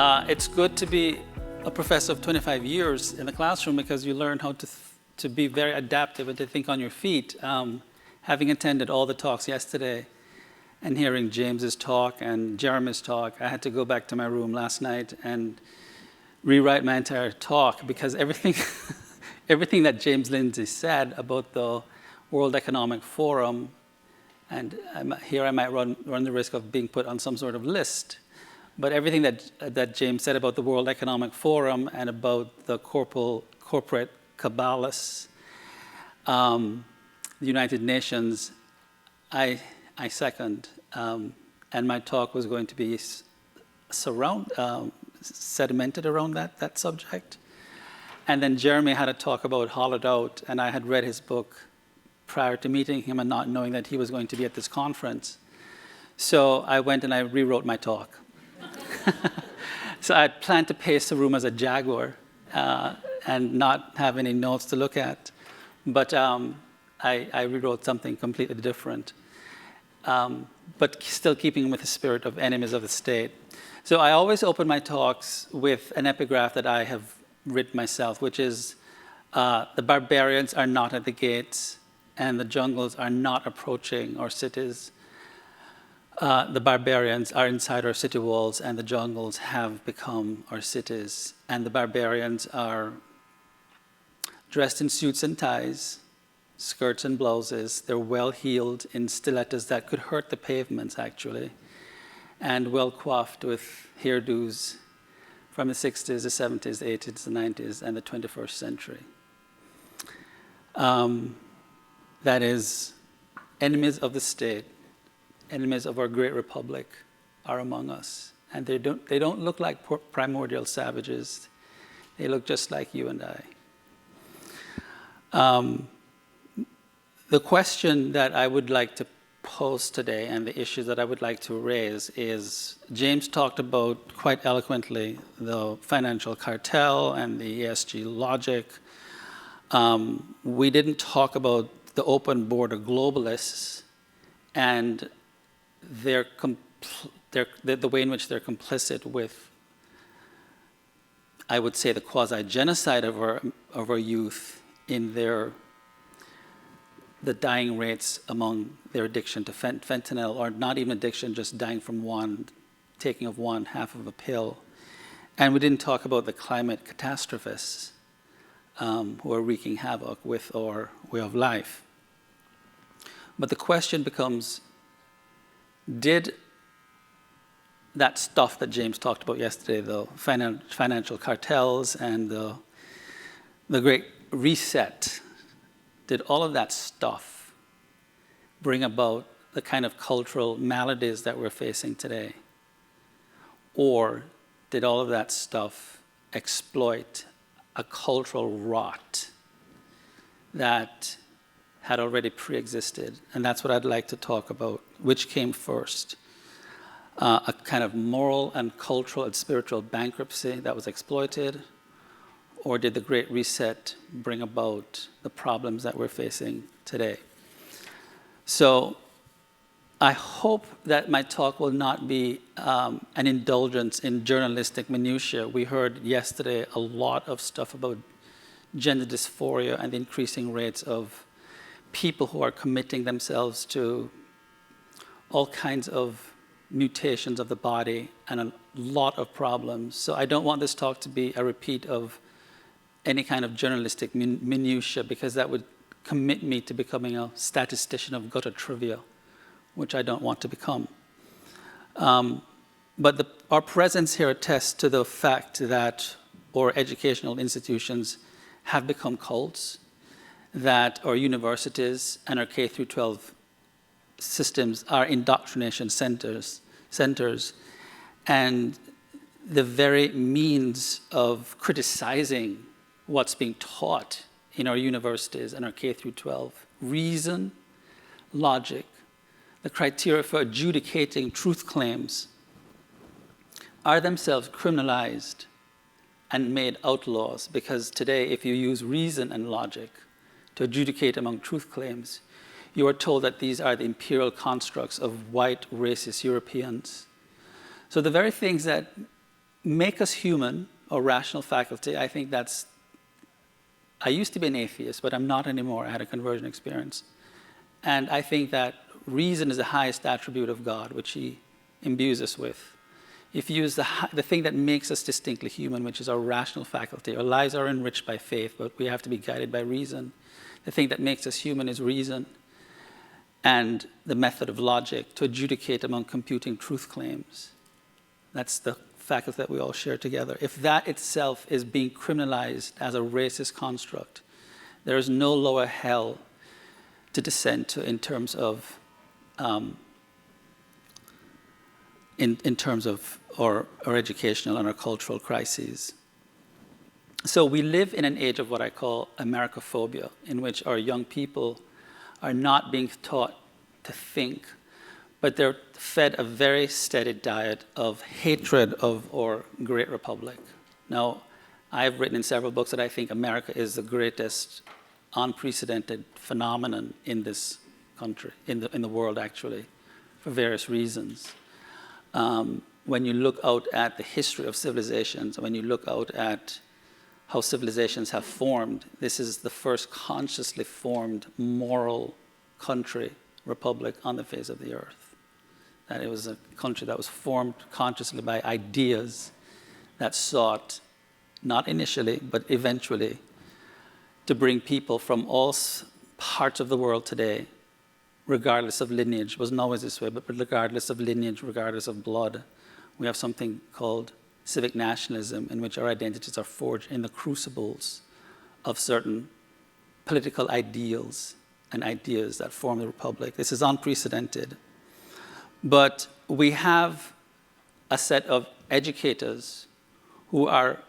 It's good to be a professor of 25 years in the classroom because you learn how to be very adaptive and to think on your feet. Having attended all the talks yesterday and hearing James's talk and Jeremy's talk, I had to go back to my room last night and rewrite my entire talk because everything, everything that James Lindsay said about the World Economic Forum, and here I might run the risk of being put on some sort of list, but everything that James said about the World Economic Forum and about the corporate cabalists, the United Nations, I second. And my talk was going to be sedimented around that subject. And then Jeremy had a talk about Hollowed Out, and I had read his book prior to meeting him and not knowing that he was going to be at this conference. So I went and I rewrote my talk. So I planned to pace the room as a jaguar and not have any notes to look at. But I rewrote something completely different, but still keeping with the spirit of Enemies of the State. So I always open my talks with an epigraph that I have written myself, which is, the barbarians are not at the gates, and the jungles are not approaching our cities. The barbarians are inside our city walls, and the jungles have become our cities. And the barbarians are dressed in suits and ties, skirts and blouses. They're well-heeled in stilettos that could hurt the pavements, actually, and well-coiffed with hairdos from the 60s, the 70s, the 80s, the 90s, and the 21st century. That is, enemies of the state, enemies of our great republic are among us. And they don't look like primordial savages. They look just like you and I. The question that I would like to pose today and the issue that I would like to raise is, James talked about quite eloquently the financial cartel and the ESG logic. We didn't talk about the open border globalists and the way in which they're complicit with, I would say, the quasi-genocide of our youth in the dying rates among their addiction to fentanyl, or not even addiction, just dying from taking of half of a pill. And we didn't talk about the climate catastrophists who are wreaking havoc with our way of life. But the question becomes, did that stuff that James talked about yesterday, the financial cartels and the Great Reset, did all of that stuff bring about the kind of cultural maladies that we're facing today? Or did all of that stuff exploit a cultural rot that had already pre-existed? And that's what I'd like to talk about. Which came first? A kind of moral and cultural and spiritual bankruptcy that was exploited? Or did the Great Reset bring about the problems that we're facing today? So I hope that my talk will not be an indulgence in journalistic minutiae. We heard yesterday a lot of stuff about gender dysphoria and the increasing rates of people who are committing themselves to all kinds of mutations of the body and a lot of problems. So I don't want this talk to be a repeat of any kind of journalistic minutiae, because that would commit me to becoming a statistician of gutter trivia, which I don't want to become. But our presence here attests to the fact that our educational institutions have become cults, that our universities and our K-12 systems are indoctrination centers, and the very means of criticizing what's being taught in our universities and our K-12, reason, logic, the criteria for adjudicating truth claims, are themselves criminalized and made outlaws, because today, if you use reason and logic to adjudicate among truth claims, you are told that these are the imperial constructs of white racist Europeans. So the very things that make us human or rational faculty, I think I used to be an atheist, but I'm not anymore. I had a conversion experience. And I think that reason is the highest attribute of God, which he imbues us with. If you use the thing that makes us distinctly human, which is our rational faculty, our lives are enriched by faith, but we have to be guided by reason. The thing that makes us human is reason and the method of logic to adjudicate among computing truth claims. That's the faculty that we all share together. If that itself is being criminalized as a racist construct, there is no lower hell to descend to in terms of our educational and our cultural crises. So we live in an age of what I call Americophobia, in which our young people are not being taught to think, but they're fed a very steady diet of hatred of our great republic. Now, I've written in several books that I think America is the greatest unprecedented phenomenon in this country, in the world actually, for various reasons. When you look out at the history of civilizations, when you look out at how civilizations have formed, this is the first consciously formed moral country, republic on the face of the earth. That it was a country that was formed consciously by ideas that sought, not initially, but eventually, to bring people from all parts of the world today, regardless of lineage. It wasn't always this way, but regardless of lineage, regardless of blood. We have something called civic nationalism, in which our identities are forged in the crucibles of certain political ideals and ideas that form the republic. This is unprecedented. But we have a set of educators who are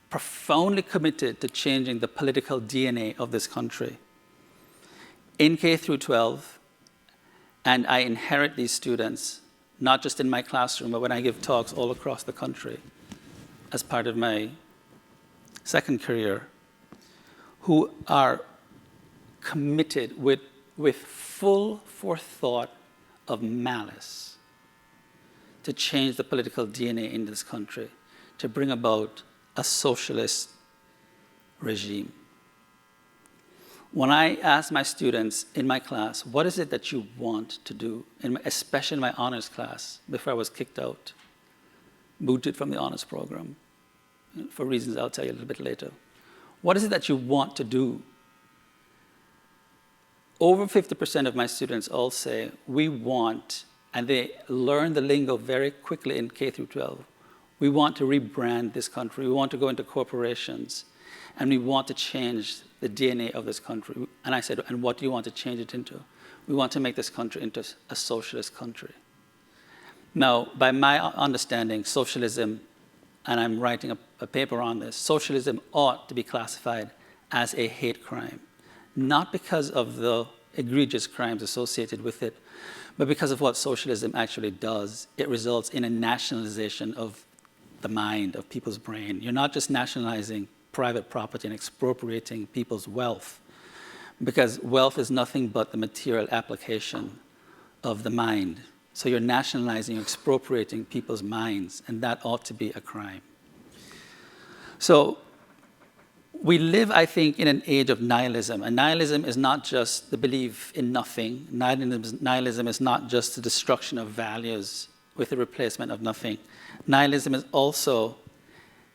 profoundly committed to changing the political DNA of this country. In K through 12, and I inherit these students, not just in my classroom, but when I give talks all across the country as part of my second career, who are committed with full forethought of malice to change the political DNA in this country, to bring about a socialist regime. When I ask my students in my class, what is it that you want to do, especially in my honors class, before I was kicked out, booted from the honors program, for reasons I'll tell you a little bit later. What is it that you want to do? Over 50% of my students all say, we want, and they learn the lingo very quickly in K through 12, we want to rebrand this country, we want to go into corporations, and we want to change the DNA of this country. And I said, and what do you want to change it into? We want to make this country into a socialist country. Now, by my understanding, socialism, and I'm writing a paper on this, socialism ought to be classified as a hate crime, not because of the egregious crimes associated with it, but because of what socialism actually does. It results in a nationalization of the mind, of people's brain. You're not just nationalizing private property and expropriating people's wealth, because wealth is nothing but the material application of the mind. So you're nationalizing, you're expropriating people's minds, and that ought to be a crime. So we live, I think, in an age of nihilism, and nihilism is not just the belief in nothing. Nihilism is not just the destruction of values with the replacement of nothing. Nihilism is also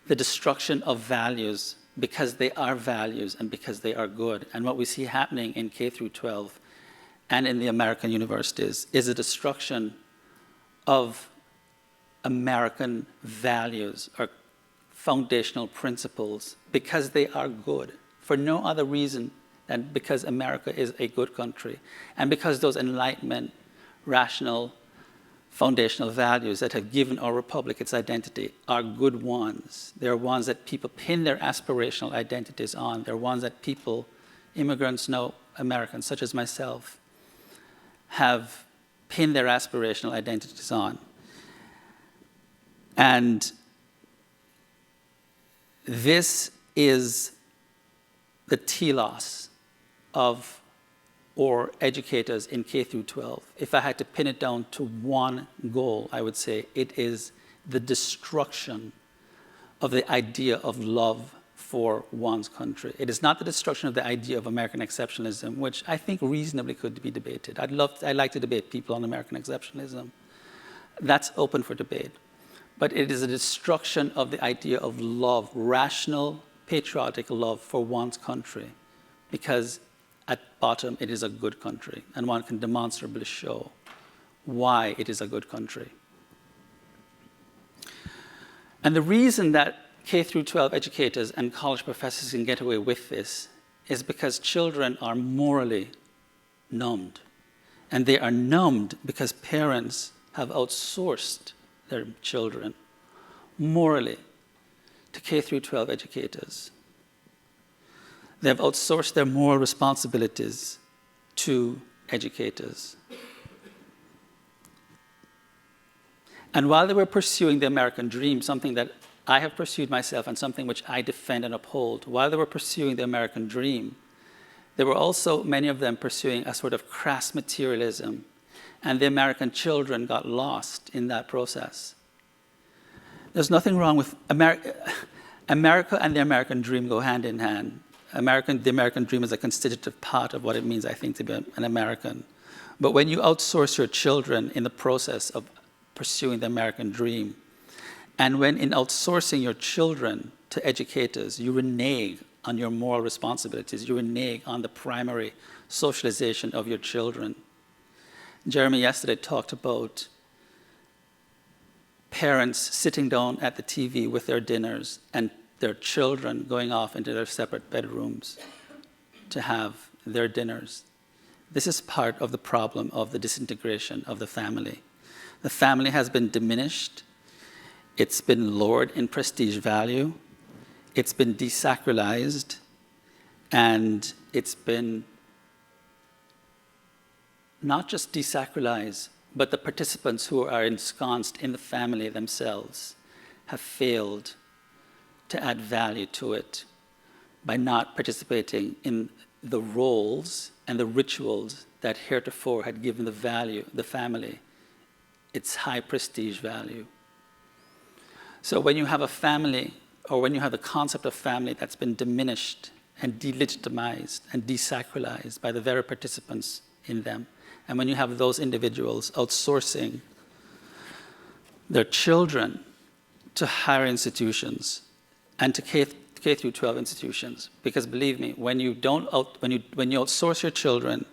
the destruction of values because they are values and because they are good. And what we see happening in K through 12 and in the American universities is a destruction of American values or foundational principles because they are good, for no other reason than because America is a good country and because those Enlightenment, rational, foundational values that have given our republic its identity are good ones. They're ones that people pin their aspirational identities on. They're ones that people, immigrants, no Americans, such as myself, have pinned their aspirational identities on. And this is the telos of or educators in K through 12. If I had to pin it down to one goal, I would say it is the destruction of the idea of love for one's country. It is not the destruction of the idea of American exceptionalism, which I think reasonably could be debated. I'd like to debate people on American exceptionalism. That's open for debate. But it is a destruction of the idea of love, rational, patriotic love for one's country, because at bottom it is a good country, and one can demonstrably show why it is a good country. And the reason that K through 12 educators and college professors can get away with this is because children are morally numbed. And they are numbed because parents have outsourced their children morally to K through 12 educators. They have outsourced their moral responsibilities to educators. And while they were pursuing the American dream, something that I have pursued myself and something which I defend and uphold, while they were pursuing the American dream, there were also many of them pursuing a sort of crass materialism, and the American children got lost in that process. There's nothing wrong with America and the American dream go hand in hand. The American dream is a constitutive part of what it means, I think, to be an American. But when you outsource your children in the process of pursuing the American dream, and when in outsourcing your children to educators, you renege on your moral responsibilities, you renege on the primary socialization of your children. Jeremy yesterday talked about parents sitting down at the TV with their dinners and their children going off into their separate bedrooms to have their dinners. This is part of the problem of the disintegration of the family. The family has been diminished. It's been lowered in prestige value. It's been desacralized. And it's been not just desacralized, but the participants who are ensconced in the family themselves have failed to add value to it by not participating in the roles and the rituals that heretofore had given the family, its high prestige value. So when you have a family, or when you have the concept of family that's been diminished and delegitimized and desacralized by the very participants in them, and when you have those individuals outsourcing their children to higher institutions and to K through 12 institutions, because believe me, when you outsource your children,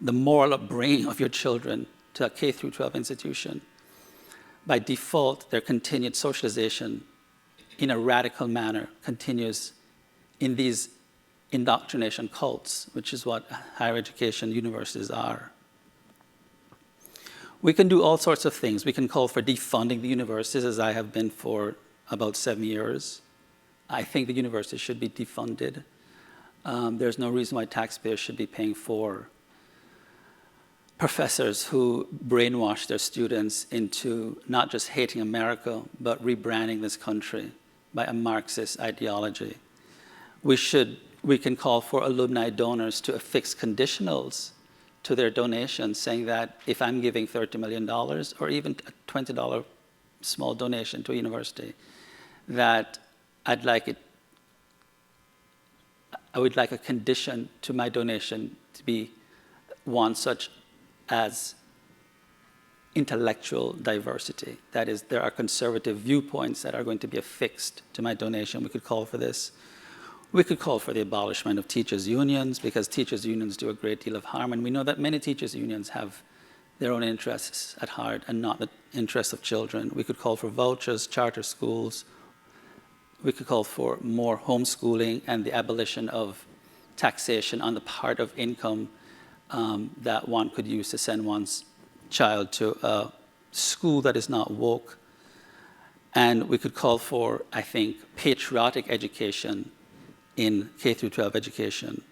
the moral upbringing of your children to a K through 12 institution, by default, their continued socialization in a radical manner continues in these indoctrination cults, which is what higher education universities are. We can do all sorts of things. We can call for defunding the universities, as I have been for about 7 years. I think the universities should be defunded. There's no reason why taxpayers should be paying for professors who brainwash their students into not just hating America, but rebranding this country by a Marxist ideology. We can call for alumni donors to affix conditionals to their donations, saying that if I'm giving $30 million or even a $20 small donation to a university, that I would like a condition to my donation to be one such as intellectual diversity. That is, there are conservative viewpoints that are going to be affixed to my donation. We could call for this. We could call for the abolishment of teachers' unions, because teachers' unions do a great deal of harm, and we know that many teachers' unions have their own interests at heart and not the interests of children. We could call for vouchers, charter schools. We could call for more homeschooling and the abolition of taxation on the part of income that one could use to send one's child to a school that is not woke. And we could call for, I think, patriotic education in K through 12 education.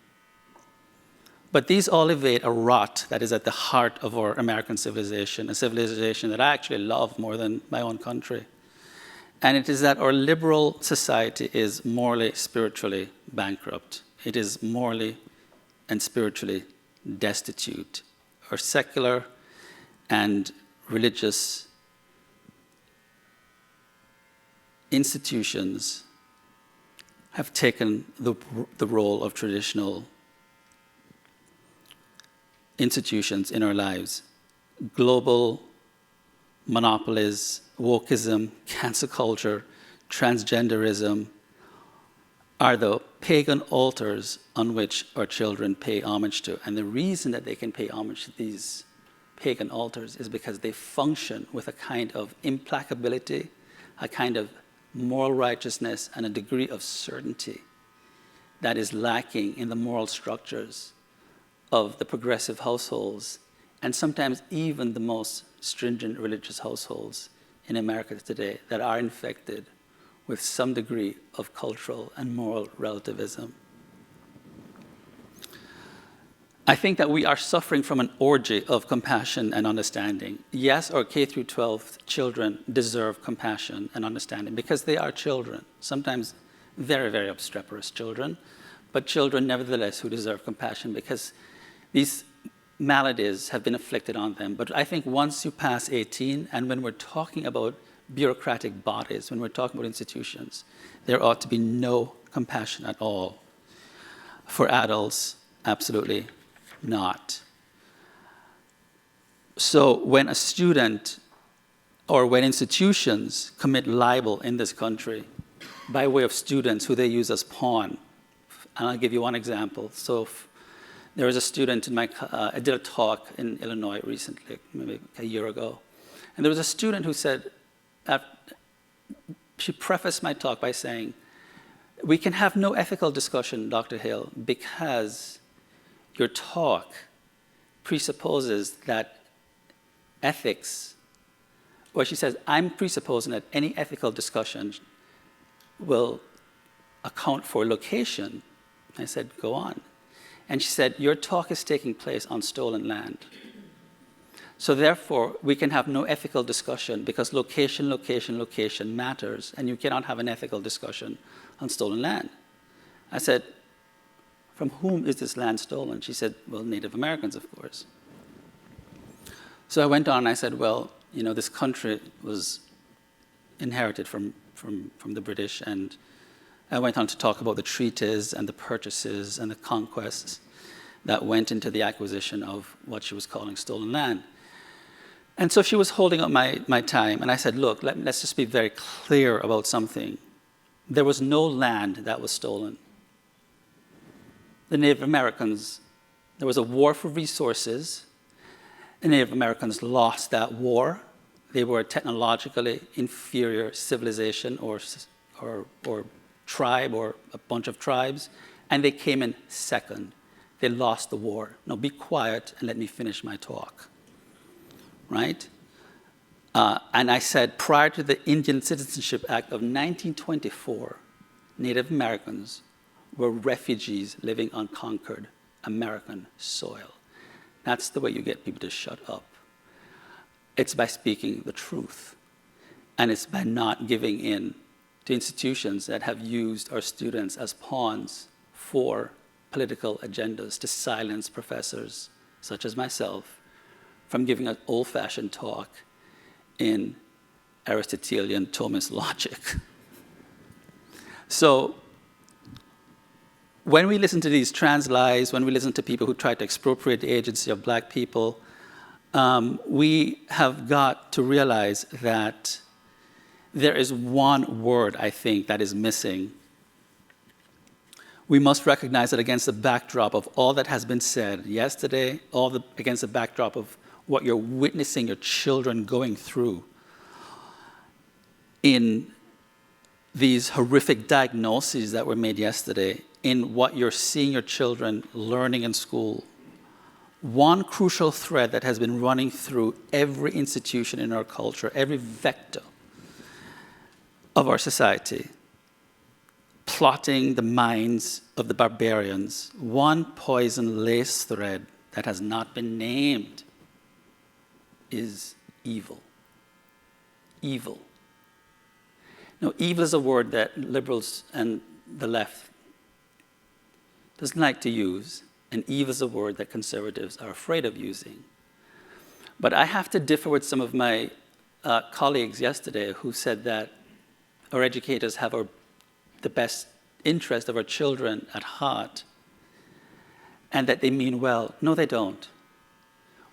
But these all evade a rot that is at the heart of our American civilization, a civilization that I actually love more than my own country. And it is that our liberal society is morally, spiritually bankrupt. It is morally and spiritually destitute. Our secular and religious institutions have taken the role of traditional institutions in our lives. Global monopolies, wokeism, cancel culture, transgenderism are the pagan altars on which our children pay homage to. And the reason that they can pay homage to these pagan altars is because they function with a kind of implacability, a kind of moral righteousness, and a degree of certainty that is lacking in the moral structures of the progressive households, and sometimes even the most stringent religious households in America today that are infected with some degree of cultural and moral relativism. I think that we are suffering from an orgy of compassion and understanding. Yes, our K through 12 children deserve compassion and understanding because they are children, sometimes very, very obstreperous children, but children nevertheless who deserve compassion because these maladies have been afflicted on them. But I think once you pass 18, and when we're talking about bureaucratic bodies, when we're talking about institutions, there ought to be no compassion at all. For adults, absolutely not. So when a student or when institutions commit libel in this country by way of students who they use as pawn, and I'll give you one example. So there was a student in I did a talk in Illinois recently, maybe a year ago, and there was a student who said, she prefaced my talk by saying, we can have no ethical discussion, Dr. Hill, because your talk presupposes that ethics, well, she says, I'm presupposing that any ethical discussion will account for location. I said, go on. And she said, your talk is taking place on stolen land. So therefore, we can have no ethical discussion because location, location, location matters, and you cannot have an ethical discussion on stolen land. I said, from whom is this land stolen? She said, well, Native Americans, of course. So I went on and I said, well, you know, this country was inherited from the British, and I went on to talk about the treaties and the purchases and the conquests that went into the acquisition of what she was calling stolen land. And so she was holding up my time, and I said, look, let's just be very clear about something. There was no land that was stolen. The Native Americans, there was a war for resources. The Native Americans lost that war. They were a technologically inferior civilization or tribe or a bunch of tribes, and they came in second. They lost the war. Now be quiet and let me finish my talk. Right? And I said, prior to the Indian Citizenship Act of 1924, Native Americans were refugees living on conquered American soil. That's the way you get people to shut up. It's by speaking the truth. And it's by not giving in to institutions that have used our students as pawns for political agendas to silence professors such as myself from giving an old-fashioned talk in Aristotelian Thomist logic. So when we listen to these trans lies, when we listen to people who try to expropriate the agency of black people, we have got to realize that there is one word, I think, that is missing. We must recognize that against the backdrop of all that has been said yesterday, against the backdrop of what you're witnessing your children going through in these horrific diagnoses that were made yesterday, in what you're seeing your children learning in school, one crucial thread that has been running through every institution in our culture, every vector of our society, plotting the minds of the barbarians, one poison lace thread that has not been named is evil. Evil. Now, evil is a word that liberals and the left doesn't like to use, and evil is a word that conservatives are afraid of using. But I have to differ with some of my colleagues yesterday who said that our educators have the best interest of our children at heart and that they mean well. No, they don't.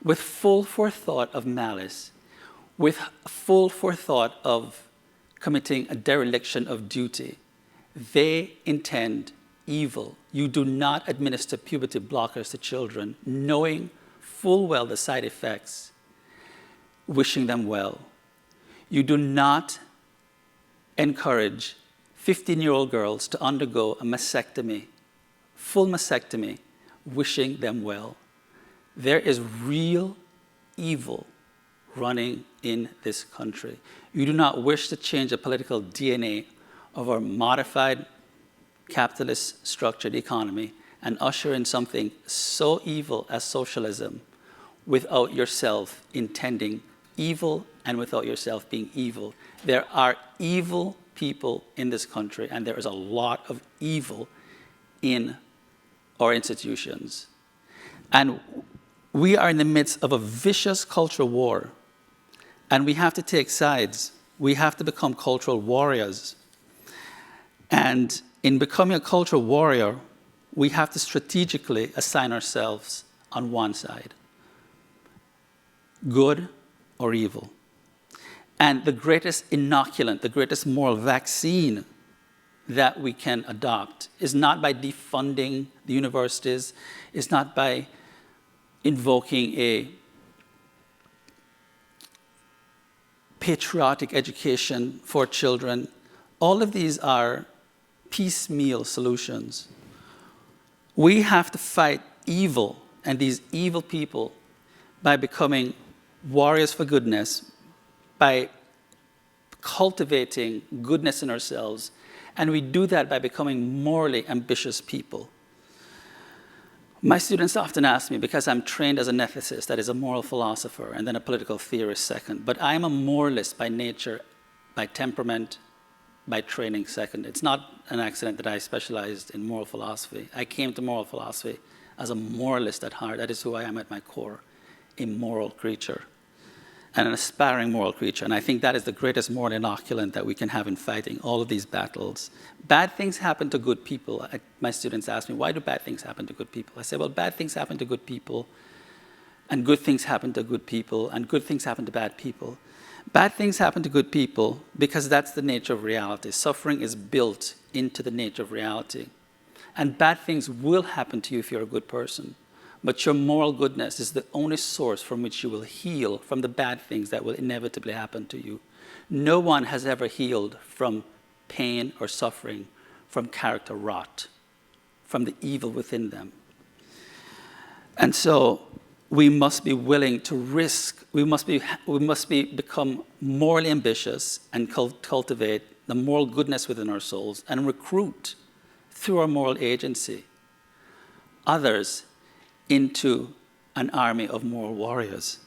With full forethought of malice, with full forethought of committing a dereliction of duty, they intend evil. You do not administer puberty blockers to children, knowing full well the side effects, wishing them well. You do not encourage 15-year-old girls to undergo a mastectomy, full mastectomy, wishing them well. There is real evil running in this country. You do not wish to change the political DNA of our modified capitalist structured economy and usher in something so evil as socialism without yourself intending evil and without yourself being evil. There are evil people in this country, and there is a lot of evil in our institutions. And we are in the midst of a vicious cultural war, and we have to take sides. We have to become cultural warriors. And in becoming a cultural warrior, we have to strategically assign ourselves on one side, good or evil. And the greatest inoculant, the greatest moral vaccine that we can adopt is not by defunding the universities, is not by invoking a patriotic education for children. All of these are piecemeal solutions. We have to fight evil and these evil people by becoming warriors for goodness, by cultivating goodness in ourselves, and we do that by becoming morally ambitious people. My students often ask me, because I'm trained as an ethicist, that is a moral philosopher, and then a political theorist second, but I'm a moralist by nature, by temperament, by training second. It's not an accident that I specialized in moral philosophy. I came to moral philosophy as a moralist at heart. That is who I am at my core, a moral creature, and an aspiring moral creature. And I think that is the greatest moral inoculant that we can have in fighting all of these battles. Bad things happen to good people. My students ask me, why do bad things happen to good people? I say, well, bad things happen to good people, and good things happen to good people, and good things happen to bad people. Bad things happen to good people because that's the nature of reality. Suffering is built into the nature of reality. And bad things will happen to you if you're a good person. But your moral goodness is the only source from which you will heal from the bad things that will inevitably happen to you. No one has ever healed from pain or suffering, from character rot, from the evil within them. And so we must be willing to risk, we must become morally ambitious and cultivate the moral goodness within our souls and recruit through our moral agency others into an army of moral warriors.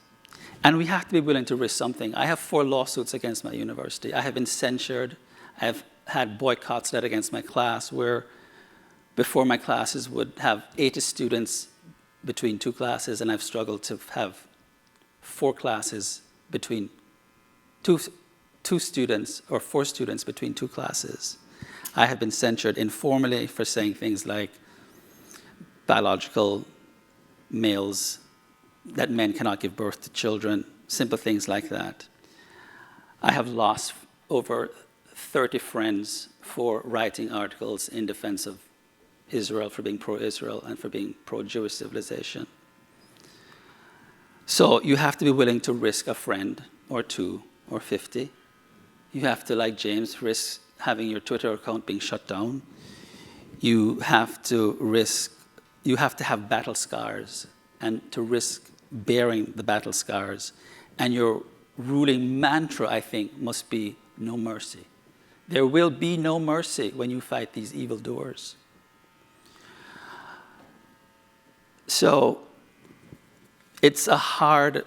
And we have to be willing to risk something. I have 4 lawsuits against my university. I have been censured. I have had boycotts led against my class where before my classes would have 80 students between 2 classes, and I've struggled to have 4 classes between two students or 4 students between 2 classes. I have been censured informally for saying things like biological males, that men cannot give birth to children, simple things like that. I have lost over 30 friends for writing articles in defense of Israel, for being pro-Israel, and for being pro-Jewish civilization. So you have to be willing to risk a friend or 2 or 50. You have to, like James, risk having your Twitter account being shut down. You have to have battle scars and to risk bearing the battle scars. And your ruling mantra, I think, must be no mercy. There will be no mercy when you fight these evildoers. So it's a hard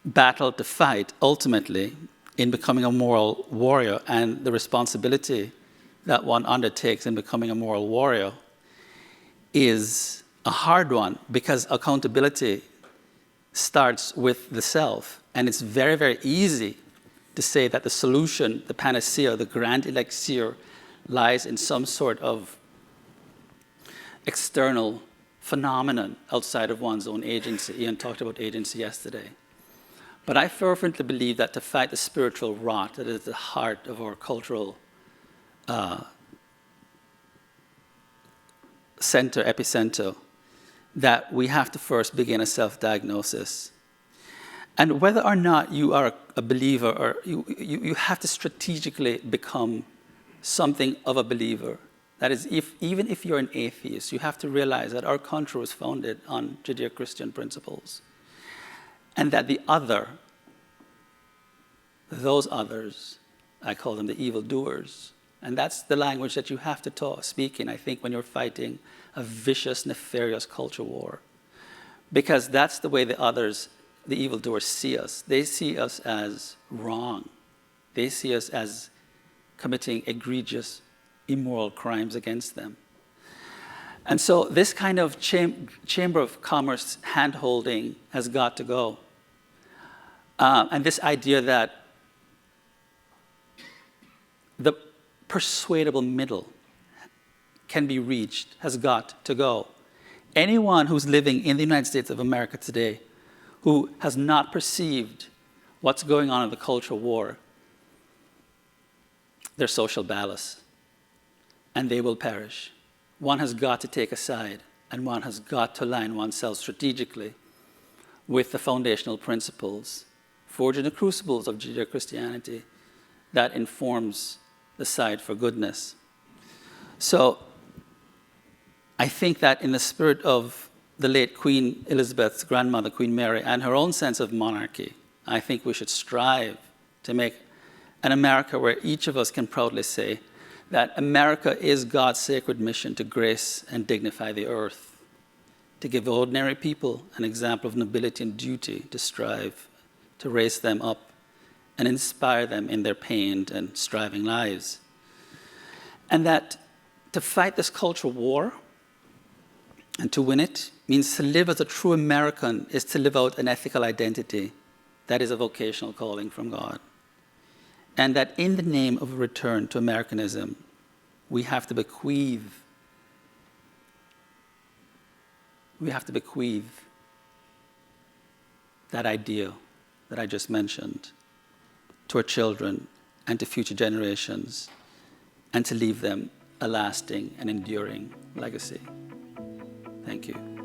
battle to fight, ultimately, in becoming a moral warrior, and the responsibility that one undertakes in becoming a moral warrior is a hard one, because accountability starts with the self, and it's very, very easy to say that the solution, the panacea, the grand elixir lies in some sort of external phenomenon outside of one's own agency. Ian talked about agency yesterday. But I fervently believe that to fight the spiritual rot that is the heart of our cultural epicenter, that we have to first begin a self-diagnosis. And whether or not you are a believer, or you have to strategically become something of a believer. That is, even if you're an atheist, you have to realize that our country was founded on Judeo-Christian principles. And that the other, those others, I call them the evildoers. And that's the language that you have to speak in, I think, when you're fighting a vicious, nefarious culture war. Because that's the way the others, the evildoers, see us. They see us as wrong. They see us as committing egregious, immoral crimes against them. And so this kind of Chamber of Commerce hand-holding has got to go. And this idea that the persuadable middle can be reached has got to go. Anyone who's living in the United States of America today who has not perceived what's going on in the cultural war, they're social ballast, and they will perish. One has got to take a side, and one has got to align oneself strategically with the foundational principles forged in the crucibles of Judeo-Christianity that informs the side for goodness. So I think that in the spirit of the late Queen Elizabeth's grandmother, Queen Mary, and her own sense of monarchy, I think we should strive to make an America where each of us can proudly say that America is God's sacred mission to grace and dignify the earth, to give ordinary people an example of nobility and duty, to strive to raise them up and inspire them in their pained and striving lives. And that to fight this cultural war and to win it means to live as a true American is to live out an ethical identity that is a vocational calling from God. And that in the name of a return to Americanism, we have to bequeath that ideal that I just mentioned to our children and to future generations, and to leave them a lasting and enduring legacy. Thank you.